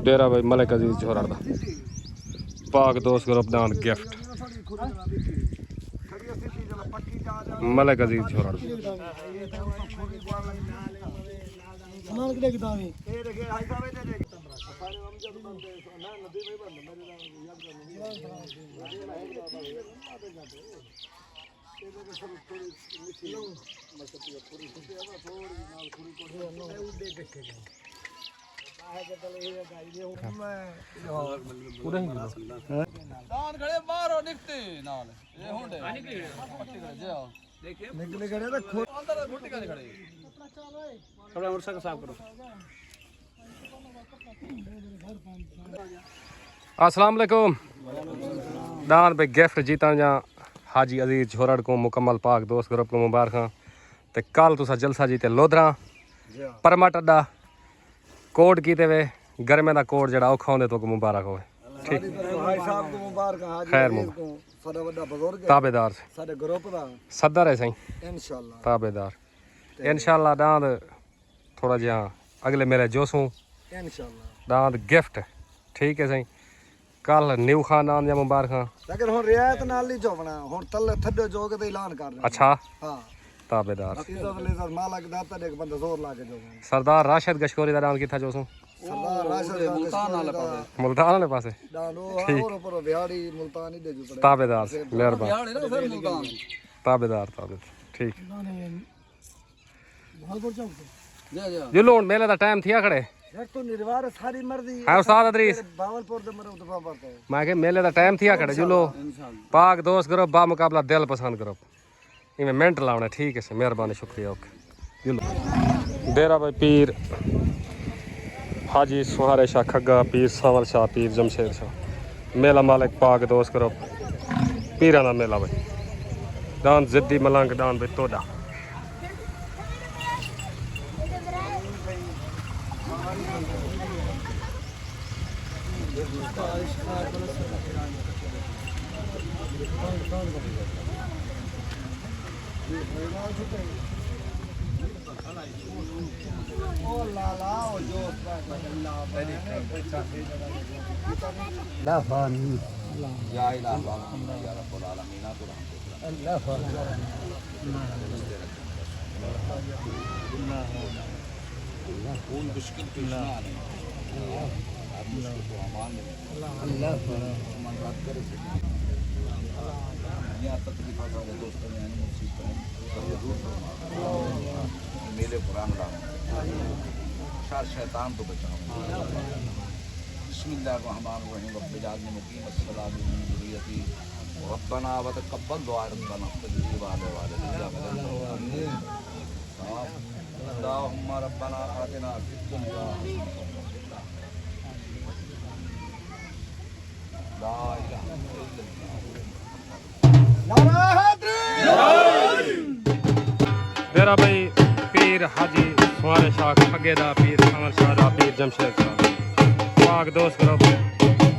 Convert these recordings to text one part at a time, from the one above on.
डेरा भाई मलिक अजीज जोहर दा पाक दोस्त ग्रुप दान गिफ्ट मलिक अजीज जोहर दान खड़े मारो निकते नाल ये होंडे पट्टी खड़े जाओ देखिए निकले खड़े तो खुद अंदर घुट्टी का खड़े कपड़ा मोटरसाइकिल साफ करो। अस्सलाम वालेकुम दान भाई गिफ्ट जीतन जा हाजी अजीज जोहर को मुकम्मल पाक दोस्त ग्रुप को मुबारक ते कल तुसा जलसा जीते लोधरा परमट अड्डा कोट कीते वे गर्मे दा कोट जड़ा औखा होंदे तो मुबारक होवे ठीक भाई साहब को मुबारक हाजी खैर को साडा बड़ा बुजुर्ग ताबेदार साडे ग्रुप दा सदर है सही इंशाल्लाह ताबेदार इंशाल्लाह दांद थोड़ा जिहा अगले मेरे जोसू इंशाल्लाह दांद गिफ्ट ठीक है सही कल न्यू खानदान या मुबारक लेकिन हुन रियायत नाल नहीं जोवना हुन तले थड्डे जोग ते ऐलान कर रहे अच्छा हां ताबेदार इज्जत मालक दाता देख बंदा जोर ला के जोग सरदार राशिद गशकोरी दा दांद किथा जोसू सरदार राशिद मुल्तान वाले पासे मुल्तान वाले पासे डालो और ऊपर बिहाड़ी मुल्तान ही दे जो पड़े ताबेदार मेहरबान बिहाड़ी ना फिर मुल्तान ताबेदार ठीक जा जा जो लोन मेले दा टाइम थिया खड़े यार तो निर्वार सारी मर्जी है उस्ताद अदरीस बावलपुर दे मरे उतफा पड़ता है मैं के मेले दा टाइम थिया खड़े जुलो इंशाल्लाह पाक दोस्त करो बा मुकाबला दिल पसंद करो इमें मिनट लावना ठीक है मेहरबानी शुक्रिया ओके जुलो डेरा भाई पीर हाजी सुहारे शाह खग्गा पीर सावल शाह पीर जमशेद शाह मेला मालिक पाक दोस्त करो पीरा ना मेला भाई दान जिद्दी मलंग दान भाई तोड़ा ओ लाला ओ जो ला फानी या इला या रब्बुल आलमीन अल्लाह कौन मुश्किल पेश ना आए आप मुश्किल को अमान में अल्लाह मन रात करे या तकलीफ वाले दोस्तों ने मुसीबत है सब दूर मेले कुरान का शार शैतान को बचाओ बिस्मिल्लाहिर्रहमानिर्रहीम रब्बिल आलमीन मुकीम अस्सलात व ज़ुर्रियती रब्बना व तक़ब्बल दुआ रब्बना फ़ज़ली व अला वालिदैया अल्लाहुम्मा रब्बना आतिना फ़िद दुनिया ला इलाहा इल्लल्लाह डेरा भाई पीर हाजी सुहारे शाह खगेदा पीर सावर शाह दा पीर जमशेद शाह पाक दोस्त ग्रुप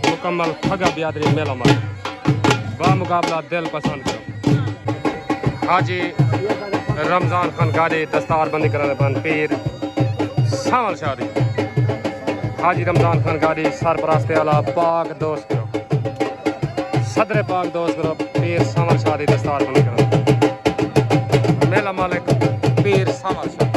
मुकम्मल खगा बियादरी मेला मार बा मुकाबला दिल पसंद करो हाजी रमजान खान गाड़ी दस्तार बंदी कराने बन पीर सावर शाह दी हाजी रमजान खान गाड़ी सरपरास्ते वाला पाक दोस्त ग्रुप सदर पाक दोस्त ग्रुप पीर सावर शाह दी दस्तार बंदी कराने मेला मालिक पीर सावर शाह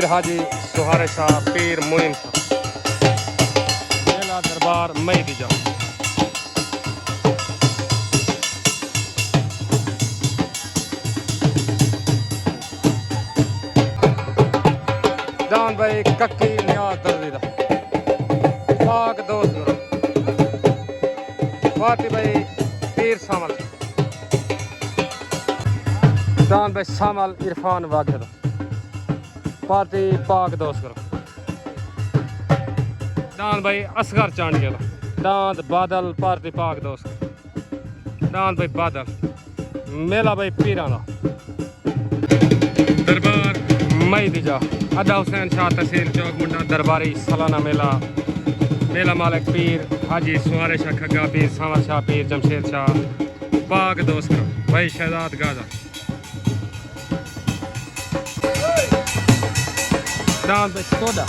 पीर हाजी सुहारे शाह पीर मोइन शाह मेला दरबार मई दी जाओ। दान भाई कक्की न्याज दर्जी दा पाक दोस्त करो पार्टी भाई पीर सामल दान भाई सामल इरफान वाजिद पार्टी पाक दोस्त करो दान भाई असगर चांडिया दांद बादल पार्टी पाक दोस्त दान भाई बादल मेला भाई पीराना दरबार मई दिजा अदा हुसैन शाह तहसील चौक मुंडा दरबारी सालाना मेला मेला मालिक पीर हाजी सुहारे शाह खग्गा पीर सांवर शाह पीर जमशेद शाह पाक दोस्त करो भाई शहजाद गाजा दान भाई सोडा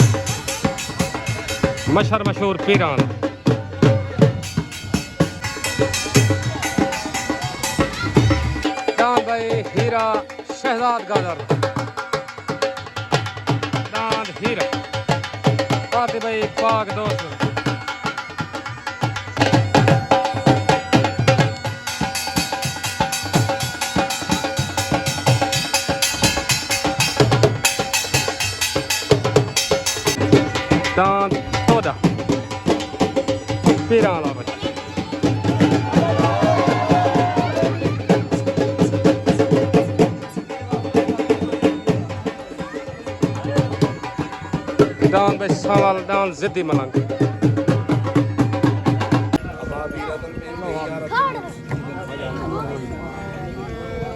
मशहूर पीरान दान भाई हीरा शहजाद गाजर दान हीरा पार्टी भाई पाक दोस्त दान तोदा पीराना भाई दान भाई सवाल दान जिद्दी मलंग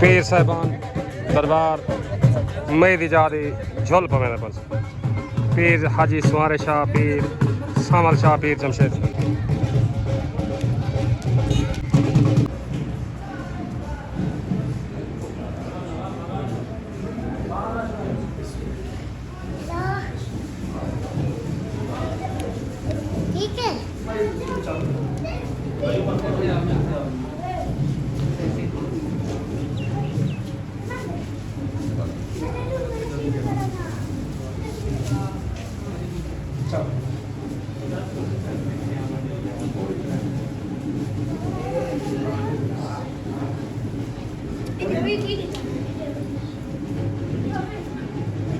पीर साहिबान दरबार मई दी जादी झोल पवेंदा बस पीर हाजी सुहारे शाह पीर सांवल शाह पीर जमशेद ठीक है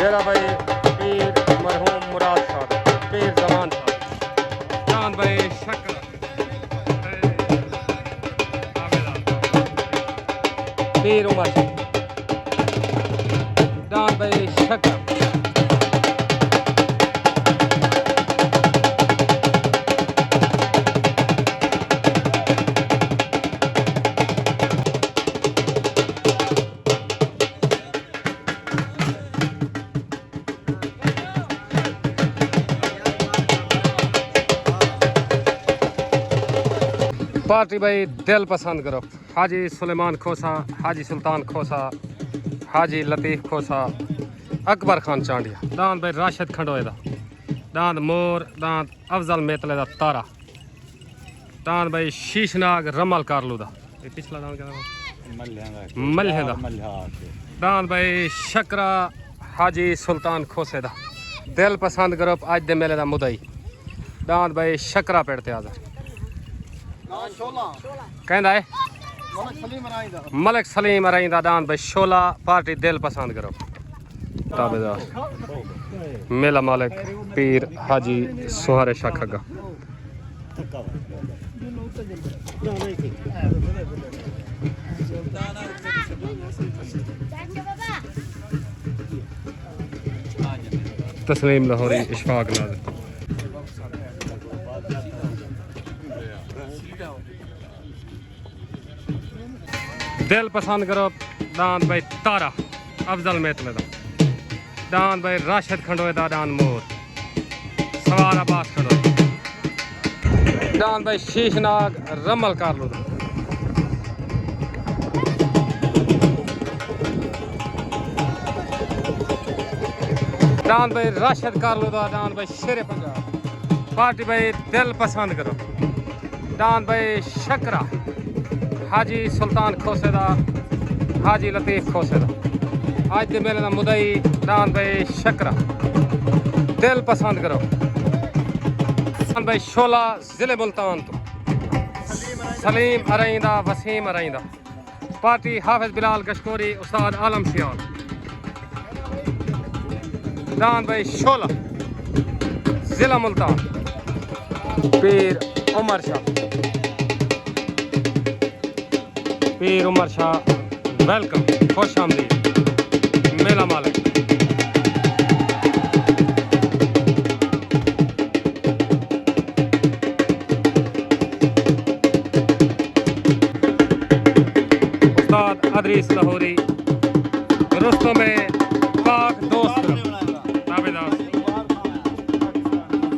डेरा भाई पीर मरहूम मुराद साहब पीर जमान साहब चांद भाई शक्र पीर उमर चांद भाई शक्र पार्टी भाई दिल पसंद करो हाजी सुलेमान खोसा हाजी सुल्तान खोसा हाजी लतीफ़ खोसा अकबर खान चांडिया दांद भाई राशिद खंडोए दा दांद मोर दांद अफजल मेतले दा तारा दांद भाई शीशनाग रमल कारलू दा ये पिछला दांद क्या मल्हे दा दांद भाई शकरा हाजी सुल्तान खोसे दा दिल पसंद करो आज दे मेले दा मुदई दांद भाई शकरा पेड़ते आजा कहना है मलिक सलीम अराइंदा दान भाई शोला पार्टी दिल पसंद करो ताबेदार मेला मालिक पीर हाजी सुहारे शाह खग्गा तस्लीम लाहौरी, इशफाक नाज़र। दिल पसंद करो दान भाई तारा अफजल मेतले दा, दान भाई राशिद खंडोए दा, दान मोर सवार अब्बास खंडोए, दान भाई शीशनाग रमल कारलो दा, दान भाई राशिद कारलो दा, दान भाई शेरे पंजाब। पार्टी भाई दिल पसंद करो दान भाई शकरा हाजी सुल्तान खोसेदा, हाजी लतीफ़ खोसेदा। आज के मेले का मुदई दान भाई शकरा दिल पसंद करो दान भाई शोला जिले मुल्तान तो सलीम अरईंदा, वसीम अरईंदा। पार्टी हाफिज बिलाल गशकोरी, उस्ताद आलम सियाल, दान भाई शोला जिला मुल्तान, पीर उमर शाह, पीर उमर शाह वेलकम, खुश आमदीद मेला मालिक। उस्ताद अदरीस लाहौरी, रुस्तों में पाक दोस्त ताबेदार,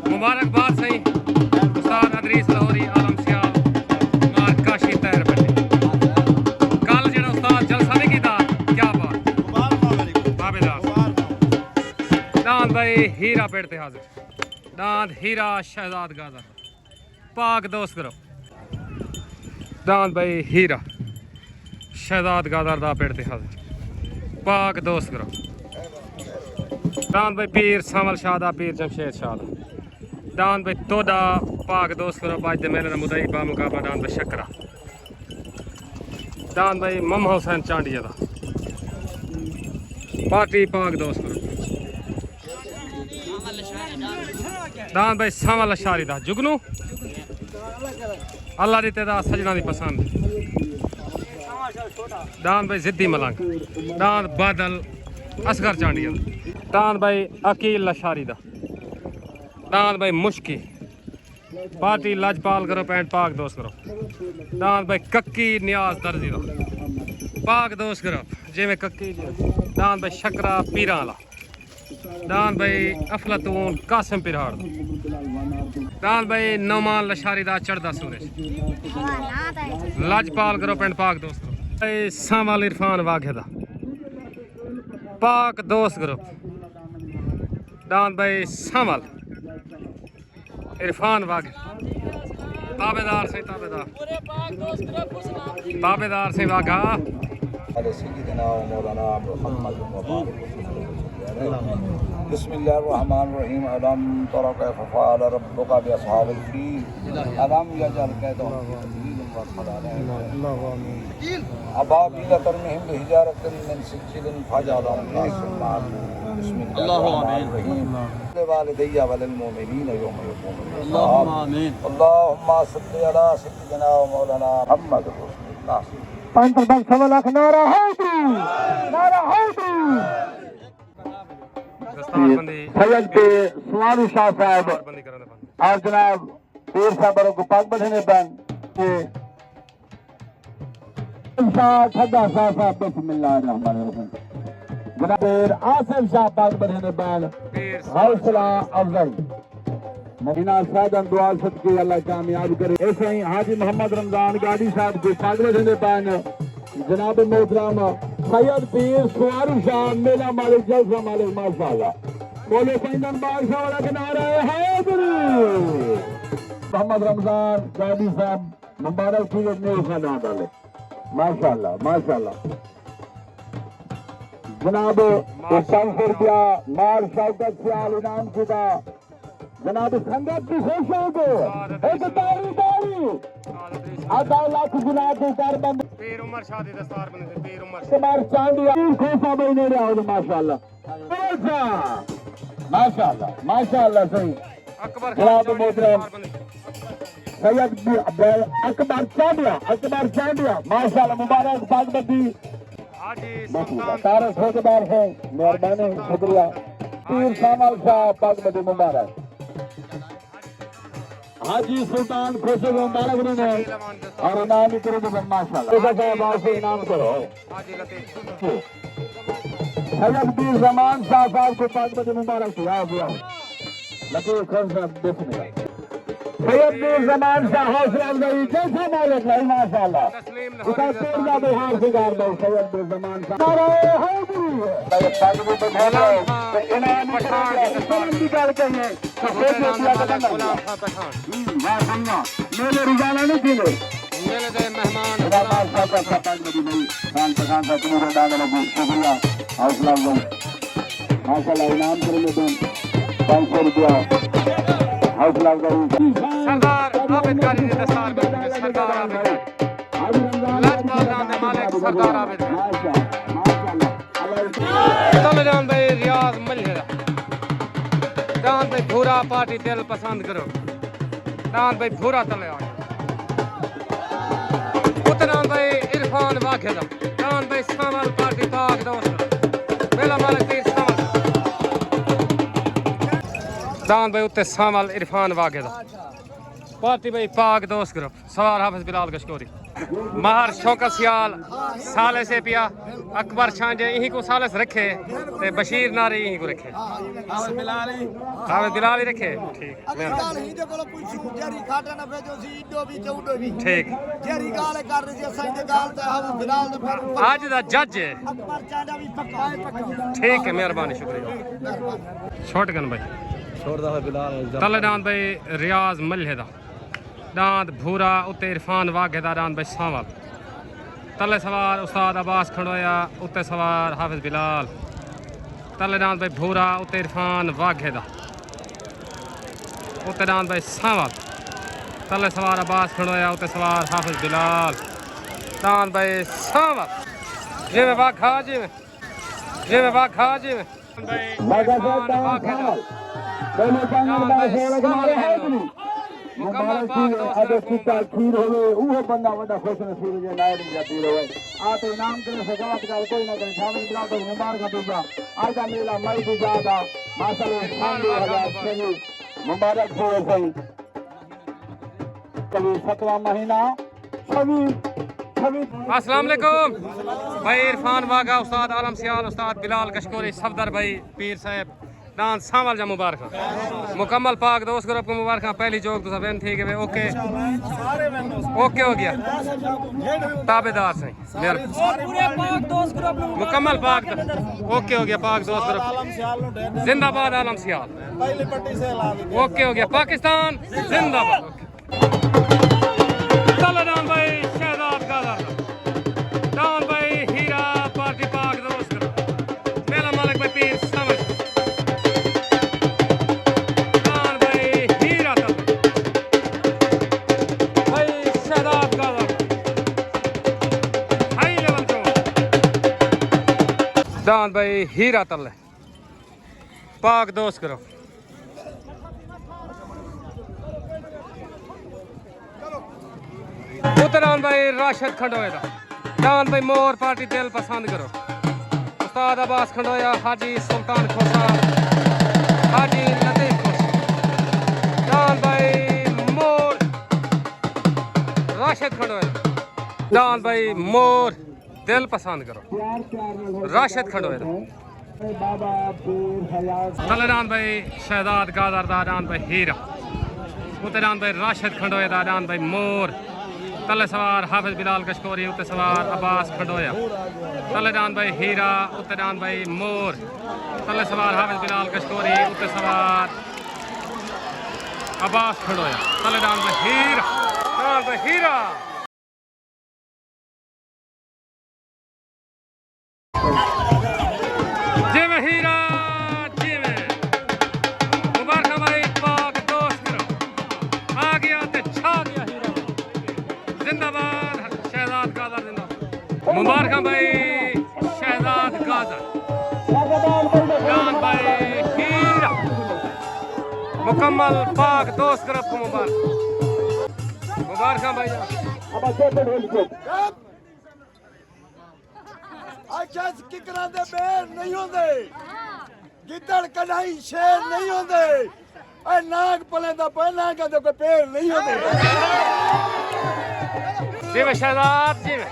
मुबारकबाद सही उस्ताद अदरीस लाहौरी, आलम सियाल, मार काशी तैर बैठे। कल जेड़ा उस्ताद जलसा नहीं कीता, क्या बात ताबेदार। दान भाई हीरा पेड़ ते हाजिर, दान हीरा शहजाद गाजा पाक दोस्त करो, दान भाई हीरा शहजाद गादर दा पेड़ ते हाजिर, पाक दोस्त करो। दान भाई पीर सावल शाह दा, पीर जमशेद शाह दा, दान भाई तोड़ा पाक दोस्त करो। बाज दे मेले दा मुदई बा मुकाबला दान भाई शकरा, दान भाई ममा हुसैन चांडिया दा, पार्टी पाक दोस्त करो। दान भाई सावल अशारी दा जुगनू अल्लाह दी तेदा सजना दी पसंद, दान भाई जिद्दी मलंग, दान बादल असगर चांडिया, दान भाई अकील लशारी दा, दान भाई मुश्की। पार्टी लाजपाल करो पैंट पाक दोस्त करो, दान भाई कक्की नियाज दर्जी दा, पाक दोस्त करो जिमें कक्की। दान भाई शकरा पीरा वाला, दान भाई अफलातून कासिम पिराड़, दान भाई नौमान लशारी दा चढ़दा सूरज, लाजपाल करो पैंट पाक दोस्त करो। सामाल इरफान वाघे दा, पाक दोस्त करो, दान भाई सामाल इरफान वाघे, ताबेदार से ताबेदार, ताबेदार से वाघा। बिस्मिल्लाहिर्रहमानिर्रहीम। अलम तरा कैफ़ फ़अल रब्बुका बिअस्हाबिल फ़ील अलम यजअल कैदहुम फ़ी तदलील व अबाबील तरमिहिम बिहिजारतिन मिन सिज्जिलिन फजअलहुम कासिम माकूल। बिस्मिल्लाहिर्रहमानिर्रहीम। लिवालिदैया वलिल मुमिनीन यौम यक़ूमुल हिसाब। अल्लाहुम्मा सल्लि अला सय्यिदिना व मौलाना मुहम्मद रसूलुल्लाह। पंत बल सवलक नारा हैदरी, नारा हैदरी। सैयद पे सुवारू शाह साहब और जनाब पीर साहब को पाक बधने बन ठगा शाह साहब बिस्मिल्लाहिर्रहमानिर्रहीम। जनाब आसिफ शाह पाक बधने बन हौसला अफजाई मदीना सादन दुआ सदके अल्लाह कामयाब करे। ऐसे ही हाजी मोहम्मद रमजान गाड़ी साहब को पाक बधने बन जनाब मोहतरम सैयद पीर सुवारू शाह मेला मालिक जलसा मालिक माशाअल्लाह बोले पैंदन बादशाह वाला के नारा है हैदरी। मोहम्मद रमजान गाड़ी साहब मुबारक की नेक खाना डाले माशाअल्लाह माशाअल्लाह। जनाब 500 रुपया माल शौकत सियाल इनाम शुदा जनाब संगत की खुशियों को एक तारी तारी आधा लाख जनाब के कारबंद पीर उमर शाह दी दस्तार बने थे, पीर उमर कुमार चांदिया खोसा बने रहा हो माशाअल्लाह माशाअल्लाह माशाअल्लाह। सही अकबर जनाब मोहतरम सैयद अकबर चांदिया माशाअल्लाह मुबारक बागबती हाजी तारक होदेदार है मेहरबानी शुक्रिया। पीर सामल शाह पग में मुबारक हाजी सुल्तान खुशबू मुबारक ने और इनाम करो माशाल्लाह साहब से इनाम करो हजरत पीर जमान शाह साहब को पग में मुबारक दिया गया लगे खान साहब देखने सैयद पीर जमान शाह हौसला अफजाई जैसा मालिक है माशाल्लाह उसका तोड़ना बिहार से गार दो सैयद पीर जमान शाह नारे हैदरी है पग में तो इनाम निकाल के हैं मेरे रोजाना नहीं पीले मेरे दे मेहमान शुक्रिया हौसला माशाल्लाह इनाम करेंगे तुम 500 रुपया हौसला सरदार आबिद कारी ने दस्तार में सरदार आबिद लाजपाल नाम दे मालिक सरदार आबिद तलजान भाई रियाज मल्हेरा दान भाई भूरा पार्टी दिल पसंद करो दान भाई भूरा तले आ उतना भाई इरफान वाखेदा दान भाई सामल पार्टी पाक दोस्त मेला मालिक तीर सामल दान भाई उत्ते सामल इरफान वाखेदा पार्टी भाई पाक दोस्त ग्रुप सवार हाफिज बिलाल कशकोरी महर शौकत सियाल साले से पिया अकबर छांजे यही को सालस रखे ते बशीर नारी यही को रखे हाफिज बिलाल ही रखे ठीक ठीक आज दा जज है ठीक है मेहरबानी शुक्रिया छोट गन भाई तले दान भाई रियाज मल्हेदा दांत भूरा उत्ते इरफान वागेदा दांत भाई सावल तले सवार उस्ताद अब्बास खड़ोया उत्ते सवार हाफिज बिलाल तले दांत भाई भूरा उत्ते इरफान वागेदा उत्ते दांत भाई सावल तले सवार अब्बास खड़ोया उत्ते सवार हाफिज बिलाल दांत भाई सावल जे में वाखा जे में वाखा जे में मुबारक अगर सीता खीर होवे वो बंदा वडा खुश नसीब जे नायब जा पीर होवे आ तो इनाम करे सजावट का कोई ना करे शामिल बिना तो मुबारक दूजा आज का मेला मई की ज्यादा माशाल्लाह 5000 सही मुबारक हो सही कभी 7वां महीना छवि अस्सलाम वालेकुम भाई इरफान वागा उस्ताद आलम सियाल उस्ताद बिलाल कशकोरी सफदर भाई पीर साहब दान सामल जा मुबारक मुकम्मल पाक दोस्त ग्रुप को मुबारक पहली जोक तो सब थी कि ओके ओके हो गया ताबेदार से मुकम्मल पाक ओके हो गया पाक दोस्त ग्रुप जिंदाबाद आलम सियाल ओके हो गया पाकिस्तान जिंदाबाद दान भाई शहजाद गादर दान भाई हीरा पार्टी पाक दोस्त ग्रुप मेला मालिक भाई पीर समझ दान भाई हीरा तल पाक दोस्त करो उतरान भाई राशिद खंडोया दान भाई मोर पार्टी दिल पसंद करो उस्ताद अब्बास खंडोया हाजी सुल्तान खोसा हाजी लतीफ खोसा दान भाई मोर राशिद खंडोया दान भाई मोर दिल पसंद करो राशिद खंडोया तलेदान भाई शहजाद गादर दान भाई हीरा उतरान भाई राशिद खंडोया दान भाई मोर तले सवार हाफिज बिलाल कशकोरी उत्ते सवार अब्बास खंडोया तलेदान भाई हीरा उत्तेदान भाई मोर तले सवार हाफिज बिलाल कशकोरी उत्ते सवार अब्बास खंडोया तलेदान भाई हीरा जिमें हीरा जिमें मुबारक भाई पाक दोस्त करो आ गया ते छा गया हीरा जिंदाबाद शहजाद गादर जिंदाबाद मुबारक भाई शहजाद गादर जान भाई हीरा मुकम्मल पाक दोस्त करो मुबारक भाई अच्छा किकरा दे बेर नहीं होंदे गिद्दड़ कढ़ाई शेर नहीं होंदे ए नाग पले दा पहला का तो कोई पेड़ नहीं होंदे जी वे शहजाद जी वे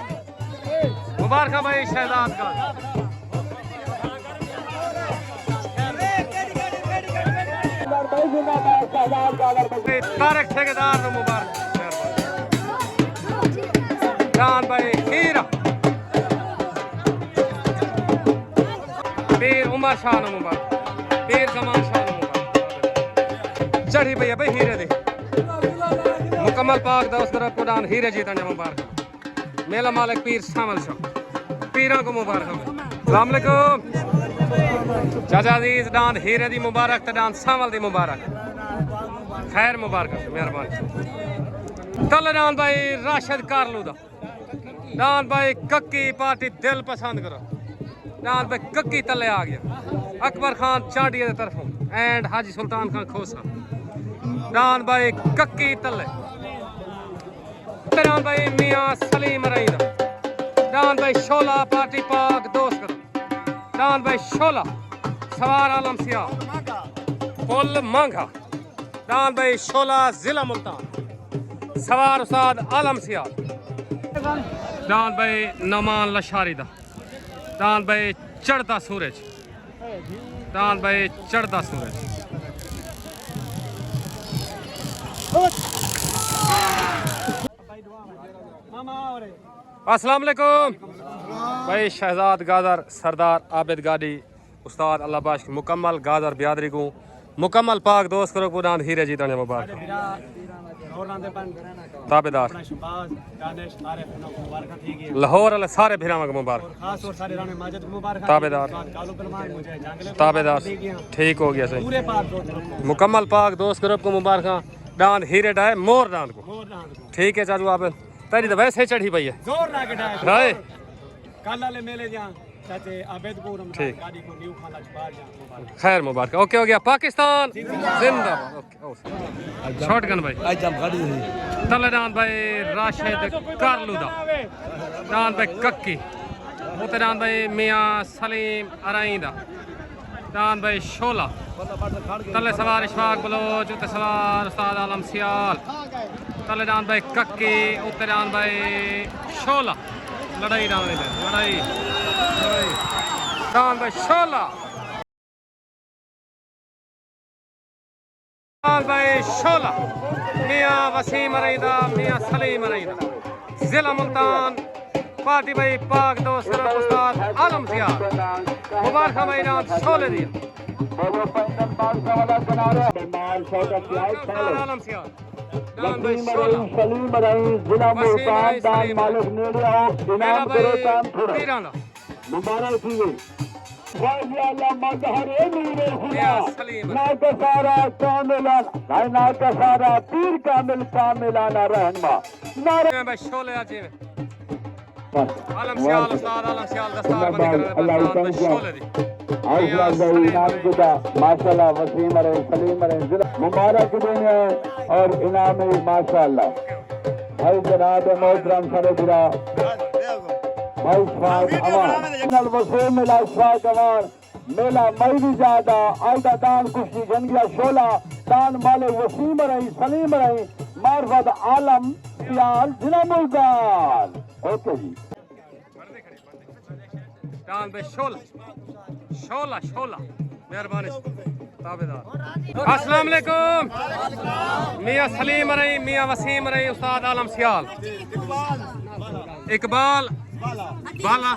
मुबारक भाई शहजाद का तारक ठेकेदार नु मुबारक जान भाई हीरा पीर उमर शाह नु मुबारक पीर जमान शाह नु मुबारक चढ़ी भैया भाई हीरे दे मुकम्मल पाक दोस्त करो कुरान हीरे जीता जा मुबारक मेला मालिक पीर सामल शाह पीरों को मुबारक अस्सलाम वालेकुम चाचा अजीज डान हीरे दी मुबारक ते डान सामल दी मुबारक खैर मुबारक मेहरबानी तल डान भाई राशिद कारलू दा डान भाई कक्की पार्टी दिल पसंद करो डान भाई कक्की तले आ गया अकबर खान चांडिया की तरफों एंड हाजी सुल्तान खान खोसा डान भाई कक्की तले डान भाई मियाँ सलीम रईदा डान भाई शोला पार्टी पाक दोस्त करो डान भाई शोला सवार आलम सियाह पुल मांगा डान भाई शोला जिला मुल्तान सवार उस्ताद आलम सियाह डान भाई नमान लशारी दा डान भाई चढ़ता सूरज डान भाई चढ़ता सूरज अस्सलाम वालेकुम भाई शहजाद गादर सरदार आबिद गाड़ी उस्ताद अल्लाह बाश मुकम्मल गादर बियादरी को मुकम्मल पाक दोस्त करो कुरान हीरे जीता ने मुबारक ताबेदार लाहौर वाले सारे भिरावां को मुबारक ताबेदार ताबेदार ठीक हो गया सही मुकम्मल पाक दोस्त करो को मुबारक डांद हीरे डाय मोर डांद को ठीक है चाचू आप तेरी तो वैसे चढ़ी पई है जोर ना के डाय कल वाले मेले जा चाचे आबेदपुर हम ठीक गाड़ी को न्यू खाला बाहर जा खैर मुबारक ओके हो गया पाकिस्तान जिंदाबाद ओके शॉटगन भाई आज हम गाड़ी तलेदान भाई राशिद कारलूदा दान भाई कक्की उतरान भाई मियाँ सलीम अराइंदा दान भाई शोला तले सवार इशफाक बलोच उतर सवार उस्ताद आलम सियाल तलेदान भाई कक्की उतरान भाई शोला लड़ाई डालने में लड़ाई दान भाई शोला भाई शोला मियाँ वसीम अरईदा मियाँ सलीम अरईदा जिला मुल्तान पार्टी भाई पाक दोस्त उस्ताद आलम सियाल मुबारक भाई नाम शोले दिया आलम सियाल दान भाई शोला सलीम रही जिला मुल्तान दान मालिक नेड़े आओ इनाम करो काम थोड़ा पीराना मुबारक थी वाजियाला मजहरे मीरे हुआ सलीम ना का सारा कामिला ना का सारा पीर कामिल कामिलाना रहनमा नारे भाई शोले आजे आलम सियाल उस्ताद आलम सियाल दस्तार बंदी कर दान भाई शोले दी आउला इनाम जुदा माशाल्लाह वसीम रहे सलीम रहे जिला मुबारक देने और इनाम माशाल्लाह भाई जनाब मोहतरम सरबरा भाई स्वाद अवान नल वसूल मिला स्वाद अवान मेला मईदी जादा आयदा दान कुशी जंगिया शोला दान माले वसीम रही सलीम रही मार्फत आलम सियाल जिला मुल्तान ओके जी दान भाई शोला शोला शोला मेहरबानी ताबेदार अस्सलाम वालेकुम मियाँ सलीम रही मियाँ वसीम रही उस्ताद आलम सियाल इकबाल बाला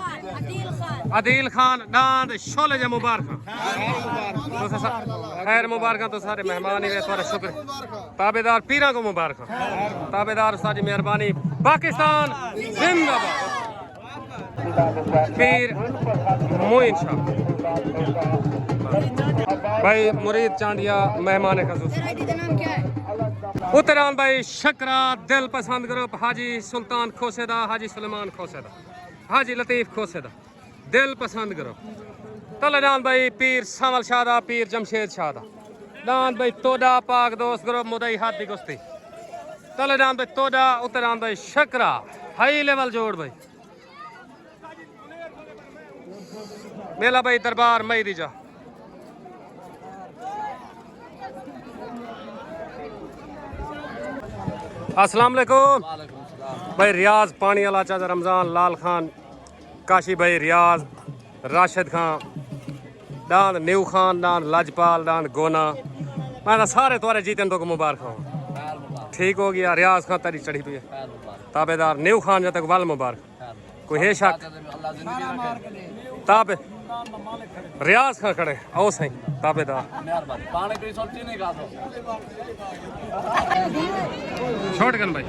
अदील खान डांद शोले जा मुबारक खैर मुबारक तो सारे मेहमान ही थोड़ा शुक्र ताबेदार पीरा को मुबारक ताबेदार सारी मेहरबानी पाकिस्तान जिंदाबाद पीर मोइन शाह भाई मुरीद चांडिया मेहमान खसूस उतरान भाई शकरा दिल पसंद करो हाजी सुल्तान खोसेदा हाजी सुलेमान खोसेदा हाजी लतीफ खोसेदा दिल पसंद करो तलेदान भाई पीर सावल शादा पीर जमशेद शादा दान भाई तोड़ा पाक दोस्त करो मुदई हाथ दी कुश्ती तलेदान भाई तोड़ा उतरान भाई शकरा हाई लेवल जोड़ भाई मेला भाई दरबार मई दीजा अस्सलाम वालेकुम भाई। रियाज पानी वाला चाचा रमजान लाल खान काशी भाई रियाज राशिद खान डांद न्यू खान डांद लाजपाल डांद गोना मैं सारे तुम्हारे जीतन तो मुबारक हो। ठीक हो गया। रियाज खान तारी चढ़ी पी है ताबेदार न्यू खान जब तक वाल मुबारक कोई है शक ताबे रियाज खान खड़े आओ सही ताबेदार छोड़ गन भाई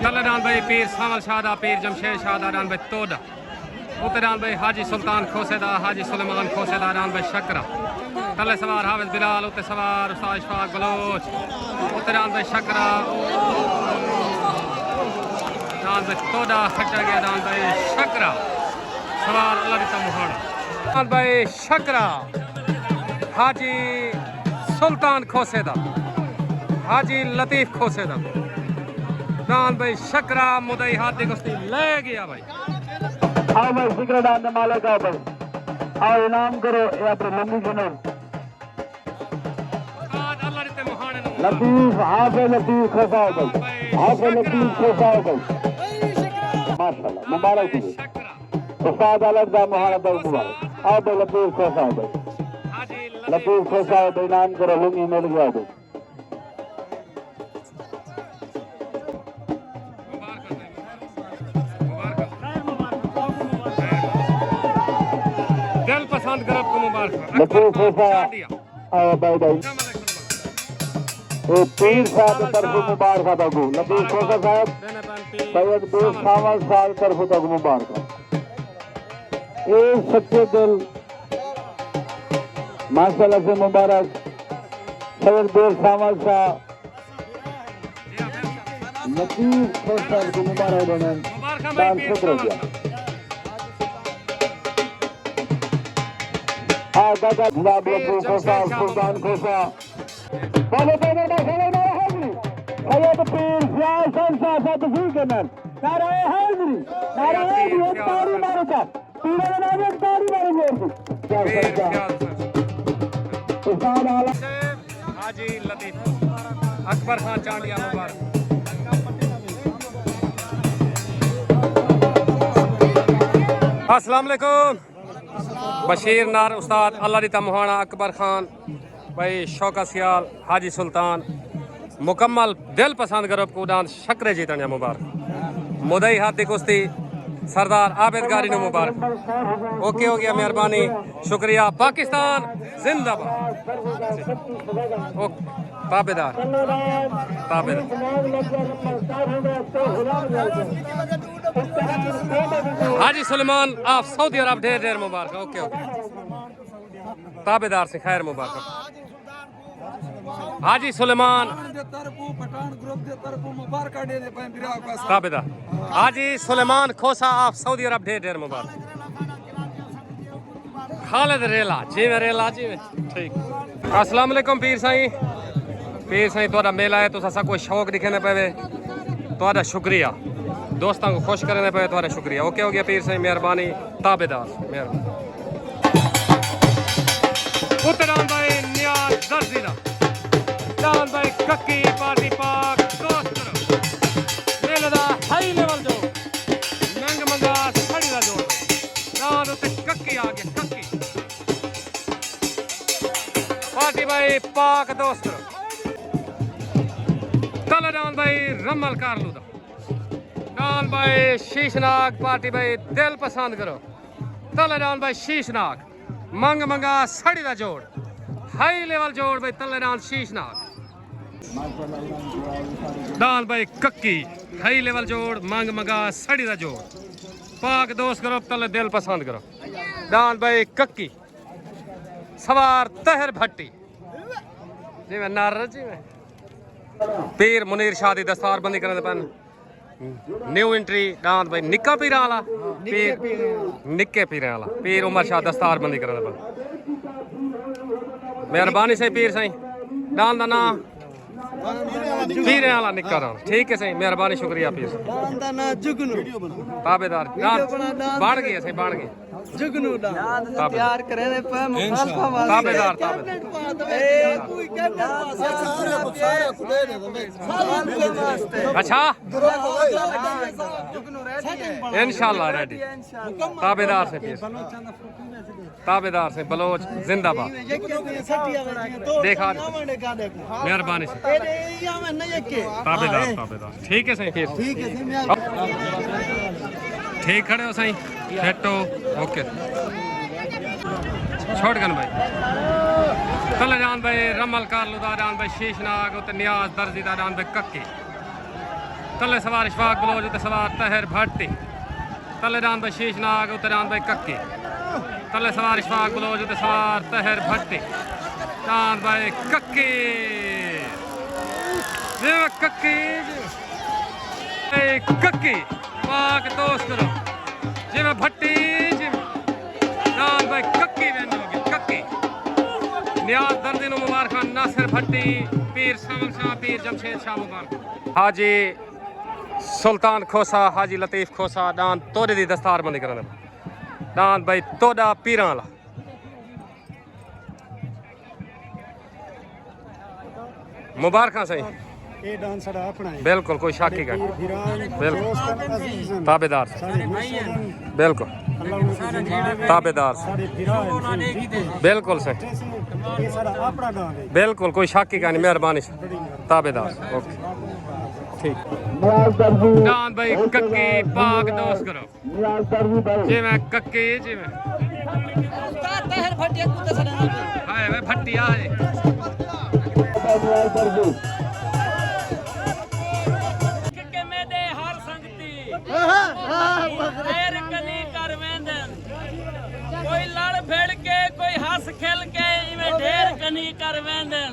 तले डान भाई पीर सावल शादा पीर जमशेद शादा डान भाई तोड़ा उते डान भाई हाजी सुल्तान खोसेदा हाजी सुलेमान खोसेदा डान भाई शकरा तले सवार हाफिज बिलाल उते सवार उस्ताद इशफाक बलोच उते डान भाई शकरा डान भाई तोड़ा खट्टा गया डान भाई शकरा सवार अल्लाह दी मुहाड़ा डान भाई शकरा हाजी सुल्तान खोसेदा हाजी लतीफ खोसेदा डान भाई शकरा मुदई हाथी कुश्ती ले गया भाई। आओ भाई शिकरा डान दे मालिक आओ भाई आओ इनाम करो ये अपने लंबी सुनो अल्लाह दी मुहाड़े नु लतीफ हाफिज लतीफ खोसाओ भाई हाफिज लतीफ खोसाओ भाई माशाल्लाह मुबारक हो शकरा उस्ताद अलग दा मुहाड़ा दो मुबारक आओ भाई लतीफ खोसाओ भाई हाजी लतीफ खोसाओ भाई इनाम करो लुंगी मिल गया भाई दिल पसंद करब को मुबारक लतीफ खोसा आओ भाई भाई पीर साहब तरफ मुबारक दो लतीफ खोसा साहब सैयद पीर सावल साहब तरफ तक मुबारक ये सच्चे दिल माशाल्लाह से मुबारक सैयद पीर सावल साहब लतीफ खोसा को मुबारक देने दान शुक्र किया। हाँ दादा गुलाब लतीफ खोसा सुल्तान खोसा बोले बोले ना बोले ना हाज़री सैयद पीर सियासन साहब तफसील करना नारे हाज़री नारे हाज़री एक तारी मारो का पीर ने नारे एक तारी मारो जोर क्या क्या उस्ताद आला हाजी लतीफ अकबर खान चांडिया मुबारक। अस्सलाम वालेकुम बशीर नार उस्ताद अल्लाह दी मुहाड़ा अकबर खान भाई शौका सियाल हाजी सुल्तान मुकम्मल दिल पसंद करो को डांस शकरे जीतन या मुबारक मुदई हाथी कुश्ती सरदार आबिद गारी नु मुबारक। ओके हो गया मेहरबानी शुक्रिया पाकिस्तान जिंदाबाद। ताबेदार ताबेदार हाजी सुलेमान आप सऊदी अरब ढेर ढेर मुबारक। ओके ओके ताबेदार से खैर मुबारक। हाजी सुलेमान ताबेदार हाजी सुलेमान खोसा आप सऊदी अरब ढेर ढेर मुबारक। खालिद रेला जी में रेला जी में ठीक। अस्सलाम वालेकुम पीर साईं थोड़ा मेला है तो असा कोई शौक दिखाने पे थोड़ा शुक्रिया दोस्तों को खुश करने पे थोड़ा शुक्रिया। ओके हो गया पीर साईं मेहरबानी ताबेदार मेहरबानी। उत्तरान भाई नियाज दर्जीदा डान भाई कक्की पार्टी पाक दोस्त मेले दा हाई लेवल जो नंग मंगा सड़ी दा जो डान उत्ते कक्की आ गया कक्की पार्टी भाई पाक दोस्त तले डान भाई रमल कर लूदा डान भाई शीशनाग पार्टी भाई दिल पसंद करो तले डान भाई शीशनाग मंग मंगा सड़ी दा जोड़ हाई लेवल जोड़ भाई तले डान शीशनाग डान भाई कक्की हाई लेवल जोड़ मंग मंगा सड़ी दा जोड़ पाक दोस्त करो तले दिल पसंद करो डान भाई कक्की सवार तहर भट्टी जी मैं नार जी में पीर मुनीर शाह दी दस्तार बंदी करने पन न्यू एंट्री डांद भाई निक्का पीर वाला पीर निक्के पीर वाला पीर उमर शाह दस्तार बंदी करने पन मेहरबानी से पीर साईं डांद ना पीर वाला निक्का डांद ठीक है सही मेहरबानी शुक्रिया पीर ताबेदार बढ़ गए सही बढ़ गए जुगनू प्यार करे ताबेदार ताबेदार अच्छा इंशाल्लाह रेडी ताबेदार से पीर ताबेदार से बलोच जिंदाबाद देखा मेहरबानी से ताबेदार ताबेदार ठीक है सही पीर ठीक खड़े हो सही हेटो ओके छोड़ गन भाई तले जान भाई रमल कारलू दा जान भाई शीशनाग उते नियाज दर्जी दा जान भाई कक्की तले सवार इशफाक बलोच उते सवार तहर भट्टी तले जान भाई शीशनाग उते जान भाई कक्की तले सवार इशफाक बलोच उते सवार तहर भट्टी जान भाई कक्की कक्की कक्की पाक दोस्त करो जिਵੇਂ भट्टी जान भाई कक्की वेंद होगी कक्की नियाज दर्दी नु मुबारक नासिर भट्टी पीर सामल शाह पीर जमशेद शाह मुबारक हाजी सुल्तान खोसा हाजी लतीफ खोसा दान तोड़े दी दस्तार बंदी करने दान भाई तोड़ा पीरां वाला मुबारक सही ये डांस साडा अपना है बिल्कुल कोई शक ही कर बिल्कुल ताबेदार बिल्कुल ताबेदार बिल्कुल सही ये साडा अपना डांस है बिल्कुल कोई शक ही नहीं मेहरबानी से ताबेदार ओके ठीक जान भाई कक्की पाक दोस्त करो जी मैं कक्की जी मैं हाय भाई भट्टी आए कोई लड़ फेड़ के कोई हंस खेल के इवें ढेर कनी कर वेंदन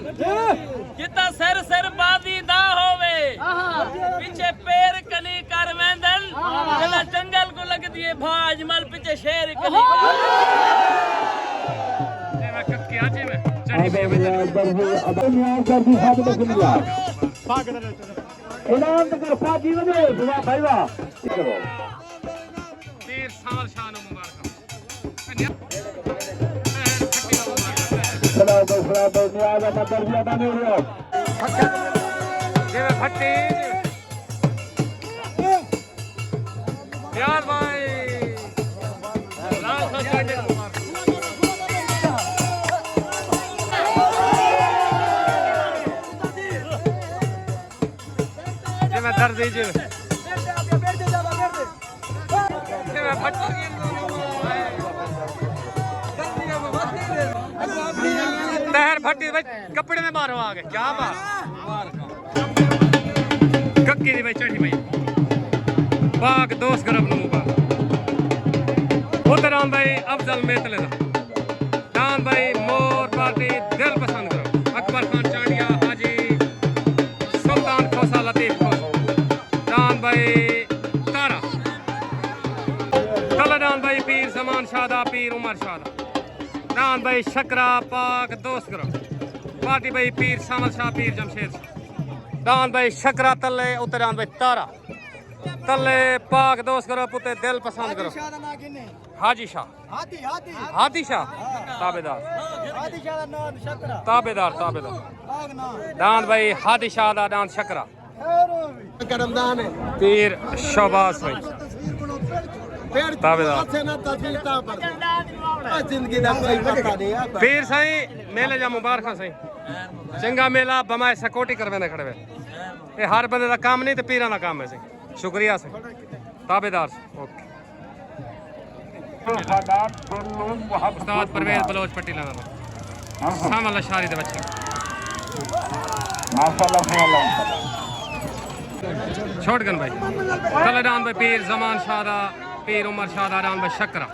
जिता सिर सिर बादी दा होवे पीछे पैर कनी कर वेंदन जला जंगल को लग दिए भाज मल पीछे शेर कनी जे मैं कक्की आज में चढ़ी में इनाम कर फाजी वने वाह भाई वाह पीर सामल शाह नु मुबारक नियाज दर्जी अदा नहीं हो जे मैं भट्टी यार भाई लाल फसाटे जे मैं दर्जी जी जे मैं भट्टी तहर भट्टी भाई कपड़े में मारो आ गए क्या बात कक्की दी भाई चढ़ी भाई पाक दोस्त गरब नु मुबारक उधर भाई अफजल मेतले दा दान भाई मोर पार्टी दिल पसंद करो अकबर खान चांडिया हाजी सुल्तान खोसा लतीफ खोसा दान भाई तारा तला दान भाई पीर जमान शादा पीर उमर शादा दान भाई शकरा पाक दोस्त करो पार्टी भाई पीर सामल शाह पीर जमशेद दान भाई शकरा तले उते दान भाई तारा तले पाक दोस्त करो पुते दिल पसंद करो हाजी शाह हादी शाह ताबेदार ताबेदार ताबेदार दान भाई हादी शाह दा दान शकरा पीर शहबाज भाई ताबेदार पीर साईं मेले जा मुबारक साईं चंगा मेला बमाए सकोटी करवे खड़े ये हर बंदे का काम नहीं तो पीरां का काम है साईं शुक्रिया साईं ताबेदार ओके उस्ताद परवेज बलोच पट्टी लाना सामल अशारी दे बच्चे छोड़ गन भाई तलेदान भाई पीर जमान शादा पीर उमर शादा दान भाई शकरा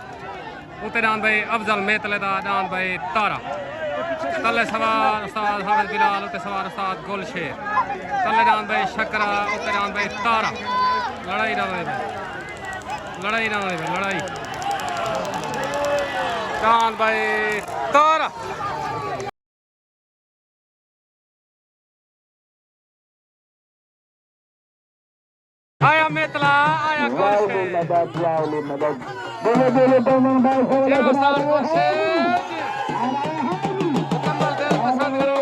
उते दान भाई अफजल मेतले दा दान भाई तारा तले सवार उस्ताद हाफिज बिलाल उते सवार उस्ताद गुलशेर तले दान भाई शकरा उते दान भाई तारा लड़ाई ना होवे लड़ाई ना होवे लड़ाई दान भाई तारा आया मेतला आया गुलशेर मुकम्मल दिल पसंद करो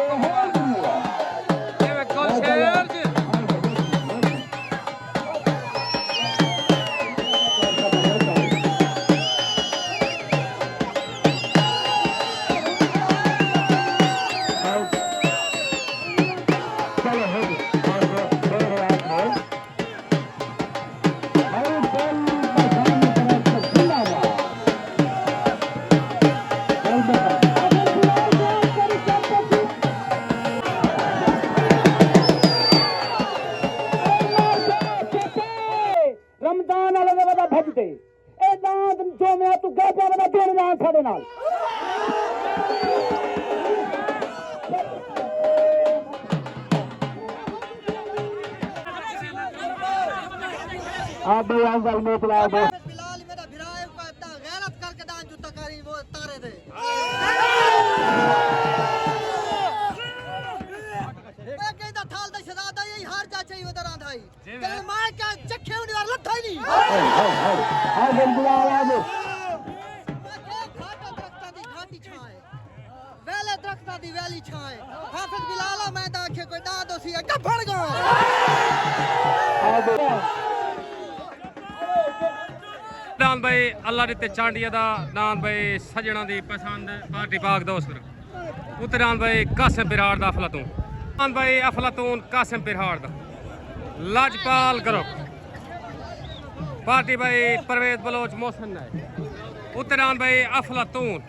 रमजान वाले ने बता भजते ए दांत जो मैं तू गए पे बता दोन जान साडे नाल आप भी अंकल मोकला दो बिलाल मेरा भिराए को इतना गैरत करके दान जूता करी वो तारे दे मैं कहता थाल दा शहजादा यही हार जा चाहिए उधर आंधा ही ते मां का चखे उनी और लथा ही नहीं हां बिल्कुल आवाज घाटा दरख्तां दी घाटी छाए वेले दरख्तां दी वैली छाए हाफिज बिलाल मैं दा आखे कोई दा दोसी अग्गे फड़ गया दान भाई अल्लाह दी ते चांडिया दा दान भाई सजना दी पसंद पार्टी पाक दोस्त उतरान भाई कासिम बिराड़ दा अफलातून दान भाई अफलातून कासिम बिराड़ दा लाजपाल करो पार्टी भाई परवेज बलोच मोहसिन है उतरान भाई अफलातून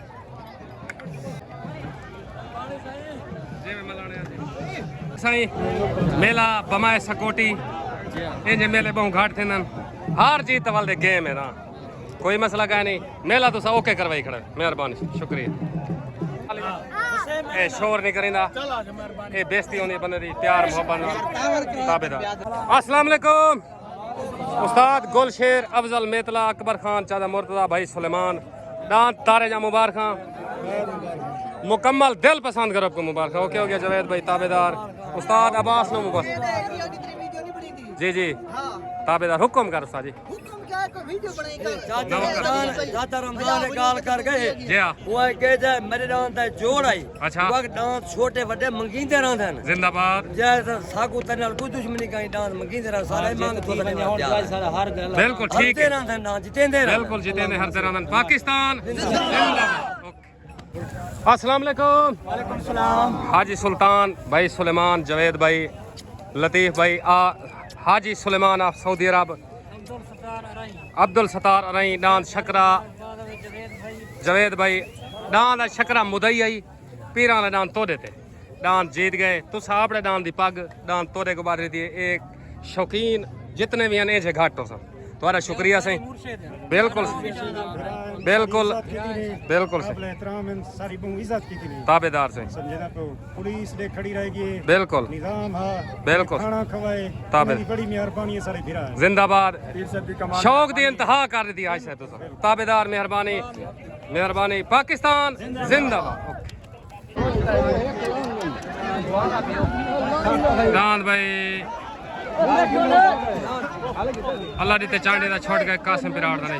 साईं मेला बमाए सकोटी इंज मेले बहु घाट थे हार जीत वाल दे गेम है ना कोई मसला का नहीं मेला तो ओके करवाई खड़ा मेहरबानी शुक्रिया ए शोर नहीं करिंदा ए बेइज्जती होनी बंदे दी प्यार मोहब्बत ताबेदार अस्सलाम वालेकुम उस्ताद गुलशेर अफजल मेतला अकबर खान चाचा मुर्तजा भाई सुलेमान दांत तारे जा मुबारक मुकम्मल दिल पसंद करो आपको मुबारक ओके हो गया जवेद भाई ताबेदार उस्ताद अब्बास नो मुबारक जी जी ताबेदार हुक्म कर उस्ताद जी हुक्म क्या कोई वीडियो बनाएगा चाचा रमजान गाल कर गए जी हां वो कहे जाए मेरे दांत है जोड़ आई अच्छा वक्त दांत छोटे बड़े मंगींदे रहंदे हैं जिंदाबाद जैसे सागू तेरे नाल कोई दुश्मनी कहीं दांत मंगींदे रह सारे मांग तो बिल्कुल ठीक है रहंदे ना जितेंदे बिल्कुल जितेंदे हर तरह पाकिस्तान जिंदाबाद अस्सलाम वालेकुम वालेकुम सलाम हाजी सुल्तान भाई सुलेमान जवेद भाई लतीफ भाई हाजी सुलेमान ऑफ सऊदी अरब अब्दुल सत्तार अरई दान शकरा जवेद भाई दान शकरा मुदई आई पीरां ने दान तोड़े थे दान जीत गए तुस आपने दान दी पग दान तोड़े को बाद दी एक शौकीन जितने भी हैं जे घाटो सा तुम्हारा शुक्रिया से बिल्कुल बिल्कुल बिल्कुल सारी इज्जत की थी ताबेदार से समझना तो पुलिस दे खड़ी रहेगी बिल्कुल निजाम है बिल्कुल खाना खवाए ताबे बड़ी मेहरबानी है सारे फिरा जिंदाबाद शौक दी इंतहा कर दी आज से तो ताबेदार मेहरबानी मेहरबानी पाकिस्तान जिंदाबाद दान भाई अल्लाह दी ते चांडे दा छोड़ के कासिम बिराड़ दा नहीं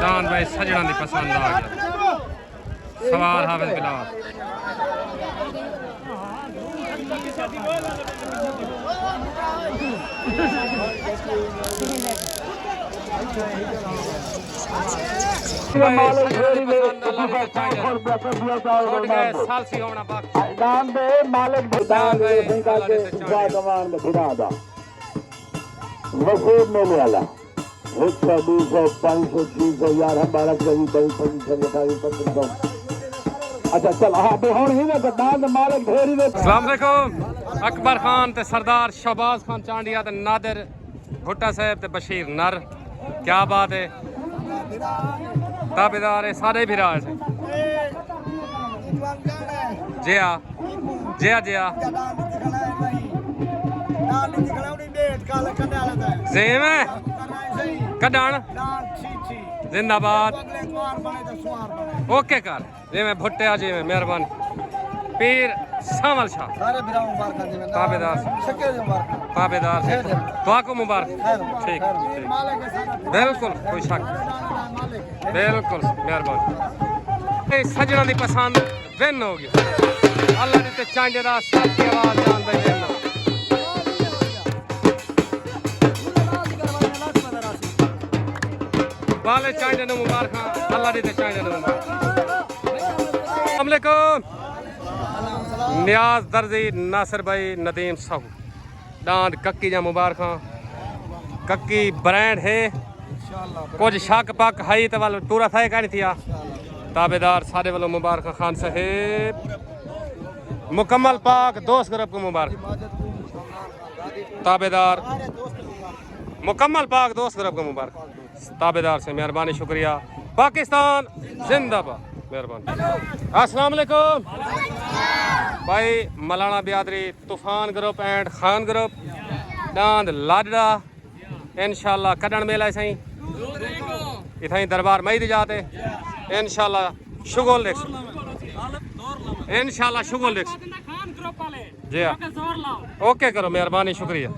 दान भाई सजना दी पसंद आ गया सवाल हाफिज बिलाल सालसी होना दान दे मालिक दान दे जवान में फिरा दा वसूल मेले वाला 100 200 500 600 यार हमारा कहीं 25 अच्छा चल हाँ बे हुण ही ना दान दे मालिक ढेरी दे अस्सलाम वालेकुम अकबर खान ते सरदार शहबाज खान चांडिया ते नादिर भुट्टा साहब ते बशीर नर क्या बात है ताबेदार है सारे भी राज है जी हाँ जी हाँ जी हाँ सेम है कडान जिंदाबाद ओके कर जी मैं भुट्टे जी मैं मेहरबानी पीर सामल शाह ताबेदार ताबेदार दुआ को मुबारक ठीक ठीक बिल्कुल कोई शक बिल्कुल मेहरबानी सजना दी पसंद विन हो गई अल्लाह दी ते चांडे दा साथी आवाज जान दे देना वाले चांडे नु मुबारक अल्लाह दी ते चांडे नु मुबारक अस्सलाम वालेकुम नियाज दर्जी नासिर भाई नदीम साहू दांद कक्की जा मुबारक कक्की ब्रांड है कुछ शक पक हाई तो वाल पूरा थे कहनी थी ताबेदार सारे वालों मुबारक खान साहेब मुकम्मल पाक दोस्त ग्रुप को मुबारक ताबेदार मुकम्मल पाक दोस्त ग्रुप को मुबारक ताबेदार से मेहरबानी शुक्रिया पाकिस्तान जिंदाबाद मेहरबानी अस्सलाम वालेकुम भाई मलाना बियादरी तूफान ग्रुप एंड खान ग्रुप दांद लाडा इंशाल्लाह कड़न मेला सही इतना दरबार मई दी जाते इंशाल्लाह शुगल देख इंशाल्लाह शुगल देख जी हाँ ओके करो मेहरबानी शुक्रिया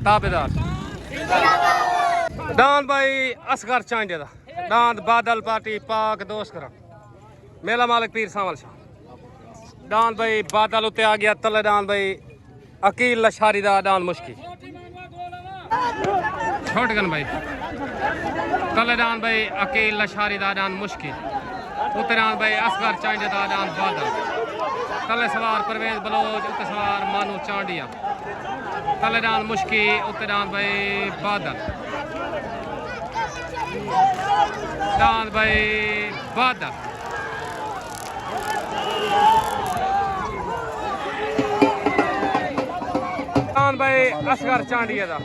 ताबेदार दांद भाई असगर चांडे दा दांद बादल पार्टी पाक दोस्त करा मेला मालिक पीर सावल शाह दांद भाई बादल उत्ते आ गया तले दांद भाई अकील लशारी दा दांद मुश्की छोटगन भाई तले दांद भाई अकील लशारी दा दांद मुश्की उत्ते दांद भाई असगर चांडे दा दांद बादल तले सवार परवेज बलोच उत्ते सवार मानू चांडिया तले दांद मुश्की उत्ते दांद भाई बादल दांद भाई बादल दांद भाई असगर चांडिया दा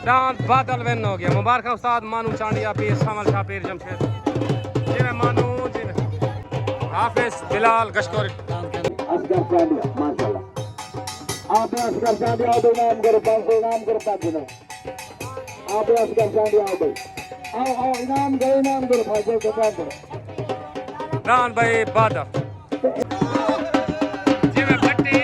दांद बादल विन हो गया मुबारक उस्ताद मानू चांडिया पीर सामल शाह पीर जमशेद जिन्हें मानू जिन्हें हाफिज बिलाल गश्तोरी असगर चांडिया माशाल्लाह आप असगर चांडिया दो नाम करो 500 इनाम करो 5 दिन आप असगर चांडिया आओ इनाम करो 500 के काम करो दांद भाई बादल जिन्हें भट्टी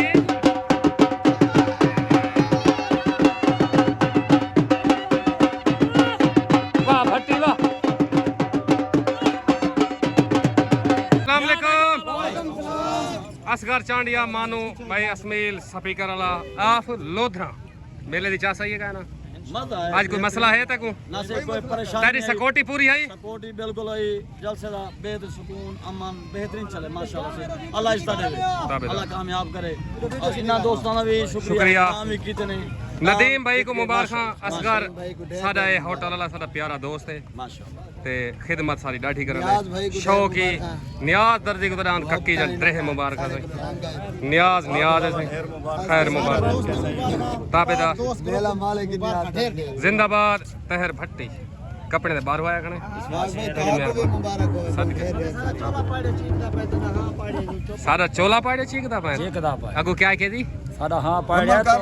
वाह भट्टी वाह अस्सलाम वालेकुम असगर चांडिया मानू भाई असमील स्पीकर वाला आफ लोधरा मेले दी चा सही है कहना आज कोई मसला है तक ना से कोई परेशानी तेरी सिक्योरिटी पूरी है सपोर्टी बिल्कुल है जलसेदा बेहद सुकून अमन बेहतरीन चले माशाल्लाह से अल्लाह इस्ता दे अल्लाह कामयाब करे और इन्ना दोस्तों का भी शुक्रिया काम भी कितने नदीम भाई को मुबारक असगर साडा ये होटल वाला साडा प्यारा दोस्त है माशाल्लाह ते खिदमत सारी डाठी करन शौकी नियाज दर्जी को दरान कक्की जन रहे मुबारक है नियाज है खैर मुबारक ताबेदार मेला मालिक की नियाज जिंदाबाद तहर भट्टी कपड़े दे बाहर आया कने सारा चोला पाड़े चीकदा पाए अगो क्या कह दी साडा हां पाड़िया तो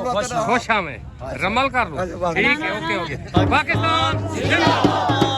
खुश में रमल कर लो ठीक है ओके पाकिस्तान जिंदाबाद